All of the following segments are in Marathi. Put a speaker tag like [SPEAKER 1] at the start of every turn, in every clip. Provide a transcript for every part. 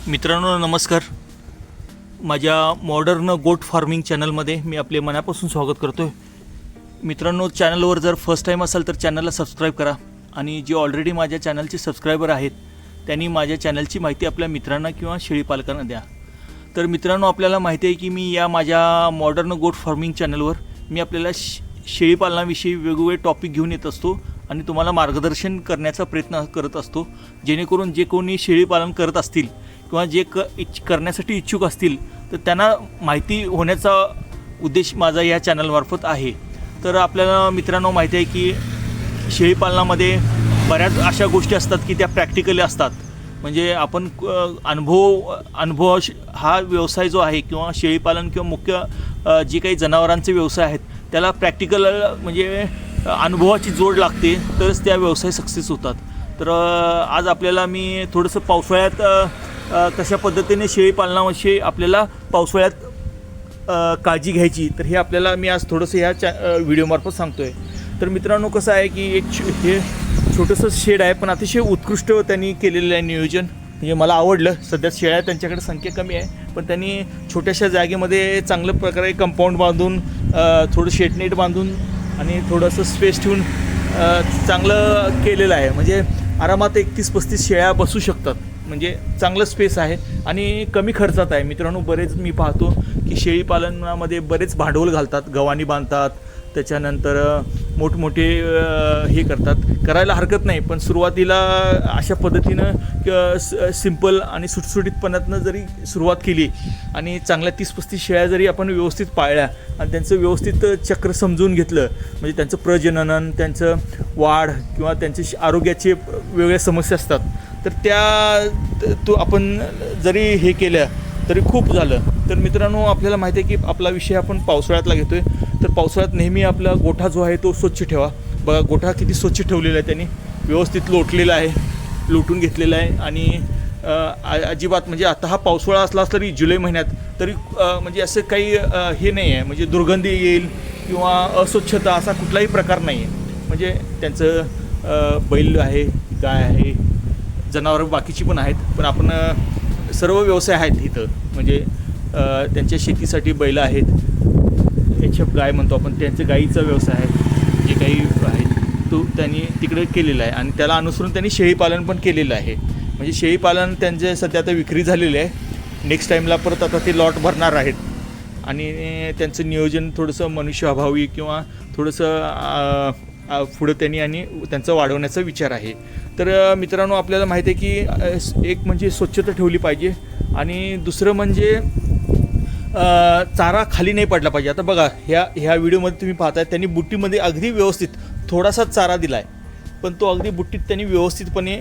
[SPEAKER 1] मित्रांनो नमस्कार. माझ्या मॉडर्न गोट फार्मिंग चॅनलमध्ये मी आपले मनापासून स्वागत करतो आहे. मित्रांनो, चॅनलवर जर फर्स्ट टाईम असाल तर चॅनलला सबस्क्राईब करा आणि जे ऑलरेडी माझ्या चॅनलचे सबस्क्रायबर आहेत त्यांनी माझ्या चॅनलची माहिती आपल्या मित्रांना किंवा शेळीपालकांना द्या. तर मित्रांनो, आपल्याला माहिती आहे की मी या माझ्या मॉडर्न गोट फार्मिंग चॅनलवर मी आपल्याला शेळीपालनाविषयी वेगवेगळे टॉपिक घेऊन येत असतो आणि तुम्हाला मार्गदर्शन करण्याचा प्रयत्न करत असतो, जेणेकरून जे कोणी शेळीपालन करत असतील किंवा जे करण्यासाठी इच्छुक असतील तर त्यांना माहिती होण्याचा उद्देश माझा या चॅनलमार्फत आहे. तर आपल्याला मित्रांनो माहिती आहे की शेळीपालनामध्ये बऱ्याच अशा गोष्टी असतात की त्या प्रॅक्टिकली असतात. म्हणजे आपण अनुभव हा व्यवसाय जो आहे किंवा शेळीपालन किंवा मुख्य जे काही जनावरांचे व्यवसाय आहेत त्याला प्रॅक्टिकल म्हणजे अनुभवाची जोड लागते तरच त्या व्यवसाय सक्सेस होतात. तर आज आपल्याला मी थोडंसं पावसाळ्यात कशा पद्धतीने शेळीपालनाविषयी आपल्याला पावसाळ्यात काळजी घ्यायची तर हे आपल्याला मी आज थोडंसं ह्या व्हिडिओमार्फत सांगतो आहे. तर मित्रांनो, कसं आहे की हे छोटंसं शेड आहे पण अतिशय उत्कृष्ट त्यांनी केलेलं आहे नियोजन. म्हणजे मला आवडलं. सध्या शेळ्या त्यांच्याकडे संख्या कमी आहे पण त्यांनी छोट्याशा जागेमध्ये चांगल्या प्रकारे कंपाऊंड बांधून थोडं शेडनेट बांधून आणि थोडंसं स्पेस ठेवून चांगलं केलेलं आहे. म्हणजे आरामात 31-35 शेळ्या बसू शकतात. म्हणजे चांगलं स्पेस आहे आणि कमी खर्चात आहे. मित्रांनो, बरेच मी पाहतो की शेळीपालनामध्ये बरेच भांडवल घालतात, गव्हाणी बांधतात, त्याच्यानंतर मोठमोठे हे करतात. करायला हरकत नाही, पण सुरुवातीला अशा पद्धतीनं सिंपल आणि सुटसुटीतपणातनं जरी सुरुवात केली आणि चांगल्या 30-35 शेळ्या जरी आपण व्यवस्थित पाळल्या आणि त्यांचं व्यवस्थित चक्र समजून घेतलं, म्हणजे त्यांचं प्रजनन, त्यांचं वाढ किंवा त्यांचे आरोग्याचे वेगवेगळ्या समस्या असतात तर तो आपण जरी हे केल्या तरी खूप झालं. तर मित्रांनो, आपल्याला माहिती आहे की आपला विषय आपण पावसाळ्यातला घेतो आहे. तर पावसाळ्यात नेहमी आपला गोठा जो आहे तो स्वच्छ ठेवा. बघा गोठा किती स्वच्छ ठेवलेला आहे, त्यांनी व्यवस्थित लोटलेला आहे, लोटून घेतलेला आहे. आणि अजिबात म्हणजे आता हा पावसाळा असला तरी जुलै महिन्यात तरी म्हणजे असं काही हे नाही आहे, म्हणजे दुर्गंधी येईल किंवा अस्वच्छता असा कुठलाही प्रकार नाही आहे. म्हणजे त्यांचं बैल आहे, गाय आहे, जनावरं बाकीची पण आहेत, पण आपण सर्व व्यवसाय आहेत इथं. म्हणजे त्यांच्या शेतीसाठी बैल आहेत, एचएफ गाय म्हणतो आपण, त्यांचं गाईचा व्यवसाय आहे, जे काही आहेत तो त्यांनी तिकडे केलेला आहे आणि त्याला अनुसरून त्यांनी शेळीपालन पण केलेलं आहे. म्हणजे शेळीपालन त्यांचे सध्या आता विक्री झालेले आहे. नेक्स्ट टाईमला परत आता ते लॉट भरणार आहेत आणि त्यांचं नियोजन थोडंसं मनुष्याभावी किंवा थोडंसं पुढं त्यांनी आणि त्यांचं वाढवण्याचा विचार आहे. तर मित्रांनो, आपल्याला माहिती आहे की एक म्हणजे स्वच्छता ठेवली पाहिजे आणि दुसरं म्हणजे चारा खाली नाही पडला पाहिजे. आता बघा ह्या व्हिडिओमध्ये तुम्ही पाहताय त्यांनी बुट्टीमध्ये अगदी व्यवस्थित थोडासा चारा दिला आहे, पण तो अगदी बुट्टीत त्यांनी व्यवस्थितपणे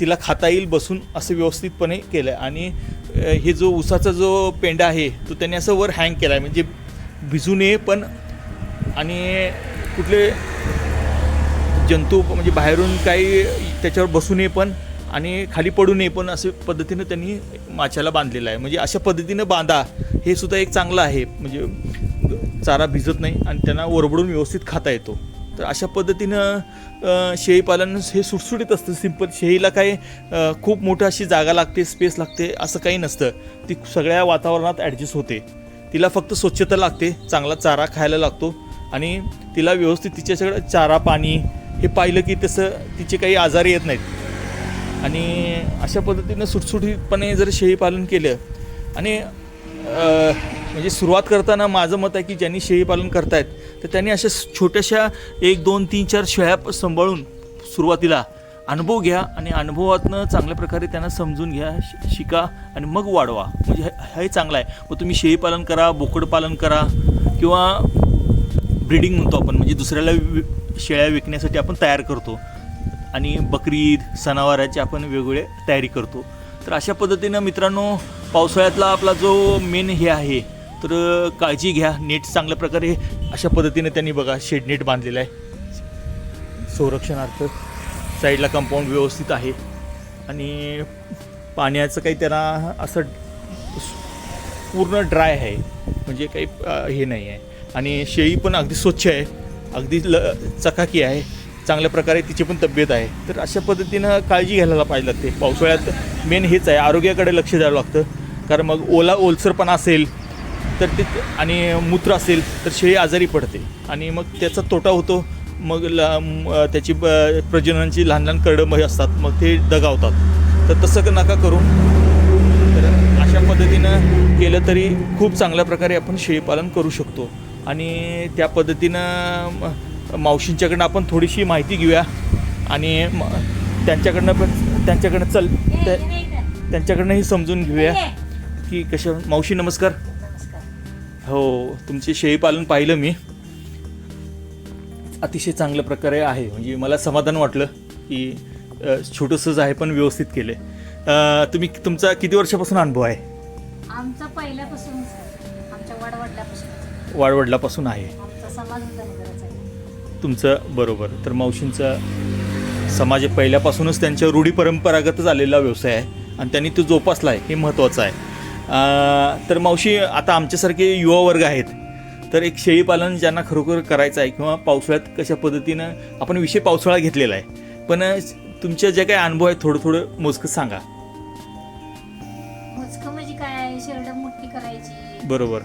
[SPEAKER 1] तिला खाता येईल बसून असं व्यवस्थितपणे केलं आहे. आणि हे जो उसाचा जो पेंडा आहे तो त्यांनी असं वर हँग केला आहे, म्हणजे भिजू नये पण आणि कुठले जंतू म्हणजे बाहेरून काही त्याच्यावर बसू नये पण आणि खाली पडू नये पण अशा पद्धतीनं त्यांनी माशाला बांधलेलं आहे. म्हणजे अशा पद्धतीनं बांधा, हे सुद्धा एक चांगलं आहे. म्हणजे चारा भिजत नाही आणि त्यांना ओरबडून व्यवस्थित खाता येतो. तर अशा पद्धतीनं शेळीपालन हे सुटसुटीत असतं, सिंपल. शेळीला काही खूप मोठं अशी जागा लागते, स्पेस लागते असं काही नसतं. ती सगळ्या वातावरणात ॲडजस्ट होते. तिला फक्त स्वच्छता लागते, चांगला चारा खायला लागतो आणि तिला व्यवस्थित तिच्या सगळं चारा पाणी हे पाहिलं की तसं तिचे काही आजार येत नाहीत. आणि अशा पद्धतीनं सुटसुटीतपणे जर शेळीपालन केलं आणि म्हणजे सुरुवात करताना माझं मत आहे की ज्यांनी शेळीपालन करतायत तर त्यांनी अशा छोट्याशा 1, 2, 3, 4 शेळ्या सांभाळून सुरुवातीला अनुभव घ्या आणि अनुभवातनं चांगल्या प्रकारे त्यांना समजून घ्या, शिका आणि मग वाढवा. म्हणजे हे चांगलं आहे. मग तुम्ही शेळीपालन करा, बोकडपालन करा किंवा ब्रीडिंग म्हणतो आपण, म्हणजे दुसऱ्याला शेळ्या विकण्यासाठी आपण तयार करतो आणि बकरी ईद सणावाराची आपण वेगवेगळे तयारी करतो. तर अशा पद्धतीनं मित्रांनो, पावसाळ्यातला आपला जो मेन हे आहे तर काळजी घ्या. नेट चांगल्या प्रकारे अशा पद्धतीने त्यांनी बघा शेडनेट बांधलेला आहे संरक्षणार्थ. साईडला कंपाऊंड व्यवस्थित आहे आणि पाण्याचं काही त्यांना असं पूर्ण ड्राय आहे, म्हणजे काही हे नाही आहे. आणि शेळी पण अगदी स्वच्छ आहे, अगदी चकाकी आहे. चांगल्या प्रकारे तिची पण तब्येत आहे. तर अशा पद्धतीनं काळजी घ्यायला पाहिजे लागते. पावसाळ्यात मेन हेच आहे, आरोग्याकडे लक्ष द्यावं लागतं. कारण मग ओलसरपणा असेल तर ते आणि मूत्र असेल तर शेळी आजारी पडते आणि मग त्याचा तोटा होतो. मग त्याची प्रजननाची लहान लहान करडं असतात, मग ते दगावतात. तर तसं नका करू. तर अशा पद्धतीनं केलं तरी खूप चांगल्या प्रकारे आपण शेळीपालन करू शकतो. आणि त्या पद्धतीनं मावशींच्याकडनं आपण थोडीशी माहिती घेऊया आणि त्यांच्याकडनंही समजून घेऊया की कशा. मावशी नमस्कार. हो, तुमचे शेळीपालन पाहिलं मी, अतिशय चांगल्या प्रकारे आहे. म्हणजे मला समाधान वाटलं की छोटंसंच आहे पण व्यवस्थित केले. तुमचा किती वर्षापासून अनुभव आहे?
[SPEAKER 2] आमचा पहिल्यापासून आमच्या
[SPEAKER 1] वाडवडिलापासून आहे
[SPEAKER 2] आमचा समाज धनगराचा आहे.
[SPEAKER 1] तुमचं बरोबर. तर मावशींचा समाज पहिल्यापासूनच त्यांच्या रूढी परंपरागतच आलेला व्यवसाय आहे आणि त्यांनी तो जोपासला आहे, हे महत्त्वाचं आहे. तर मावशी, आता आमच्यासारखे युवा वर्ग आहेत, तर एक शेळीपालन ज्यांना खरोखर करायचं आहे किंवा पावसाळ्यात कशा पद्धतीनं आपण विषय पावसाळा घेतलेला आहे, पण तुमच्या जे काही अनुभव आहे थोडं मोजकं सांगा.
[SPEAKER 2] मोजकं म्हणजे काय, शेरड मोठी करायची,
[SPEAKER 1] बरोबर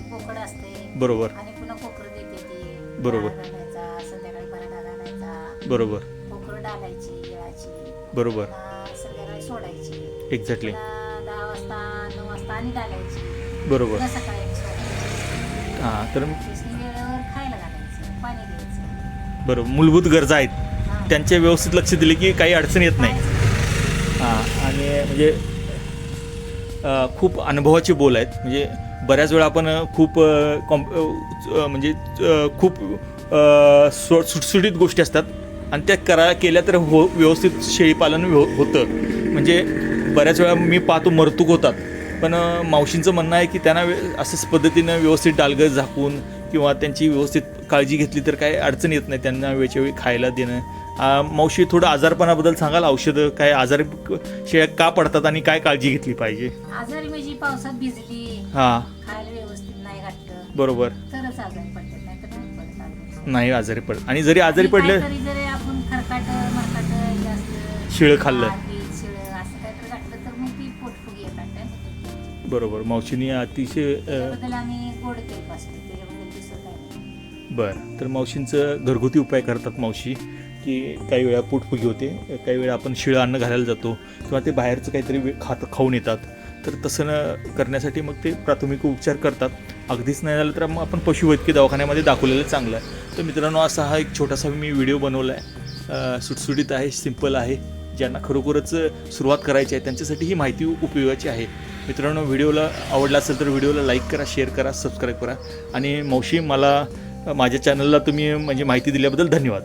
[SPEAKER 2] बोकड असते,
[SPEAKER 1] बरोबर
[SPEAKER 2] आणि पुन्हा कोकर देते ती,
[SPEAKER 1] बरोबर.
[SPEAKER 2] डाळ घालायचा, संध्याकाळी परत डाळ घालायचा,
[SPEAKER 1] बरोबर
[SPEAKER 2] कोकर डालायची येळाची,
[SPEAKER 1] बरोबर
[SPEAKER 2] पुन्हा संध्याकाळी सोडायची,
[SPEAKER 1] एक्झॅक्टली
[SPEAKER 2] 10 वाजता 9 वाजता आणि डालायची,
[SPEAKER 1] बरोबर.
[SPEAKER 2] पुन्हा सकाळी सोडायची.
[SPEAKER 1] हां, तर
[SPEAKER 2] त्यासनी वेळेवर खायला घालायचं, पाणी द्यायचं.
[SPEAKER 1] बरोबर, मूलभूत गरजा आहेत,
[SPEAKER 2] हां.
[SPEAKER 1] त्यांच्या व्यवस्थित लक्ष दिले की काही अडचण येत नाही. हां, आणि म्हणजे खूप अनुभवाचे बोल आहेत. म्हणजे बऱ्याच वेळा आपण खूप खूप सुटसुटीत गोष्टी असतात आणि त्या केल्या तर व्यवस्थित शेळीपालन होतं. म्हणजे बऱ्याच वेळा मी पाहतो मरतूक होतात, पण मावशींचं म्हणणं आहे की त्यांना असंच पद्धतीनं व्यवस्थित डालगं झाकून किंवा त्यांची व्यवस्थित काळजी घेतली तर काही अडचण येत नाही. त्यांना वेळच्या वेळी खायला देणं. मावशी, थोडं आजारपणाबद्दल सांगाल? औषधं काय, आजारी शेळ्या का पडतात आणि काय काळजी घेतली पाहिजे?
[SPEAKER 2] आजारी म्हणजे पावसात भिजली,
[SPEAKER 1] हां,
[SPEAKER 2] खायला व्यवस्थित नाही घातलं
[SPEAKER 1] बरोबर,
[SPEAKER 2] तरच आजारी पडतात, नाही तर नाही पडत आजारी.
[SPEAKER 1] नाही आजारी पडत. आणि जरी आजारी पडलं,
[SPEAKER 2] तरी जरी आपण खरकाट मरकाट जास्त
[SPEAKER 1] शिळं खाल्लं,
[SPEAKER 2] शिळं असं काहीतरी घातलं तर मग ती पोटफुगी येतात.
[SPEAKER 1] बरोबर. मावशीने अतिशय
[SPEAKER 2] त्याबद्दल आम्ही गोड तेल पाजतो, त्याच्याबद्दल दुसरं काही नाही.
[SPEAKER 1] बरं. तर मावशींचं घरगुती उपाय करतात मावशी, की काही वेळा पोटफुगी होते, काही वेळा आपण शिळं अन्न घालायला जातो किंवा ते बाहेरचं काहीतरी खाऊन येतात. तर तसं न करण्यासाठी मग ते प्राथमिक उपचार करतात. अगदीच नाही झालं तर मग आपण पशुवैद्यकीय दवाखान्यामध्ये दाखवलेलं चांगलं आहे. तर मित्रांनो, असा हा एक छोटासा मी व्हिडिओ बनवला आहे. सुटसुटीत आहे, सिंपल आहे. ज्यांना खरोखरच सुरुवात करायची आहे त्यांच्यासाठी ही माहिती उपयोगाची आहे. मित्रांनो, व्हिडिओला आवडला असेल तर व्हिडिओला लाईक करा, शेअर करा, सबस्क्राईब करा. आणि मावशी, मला माझ्या चॅनलला तुम्ही म्हणजे माहिती दिल्याबद्दल धन्यवाद.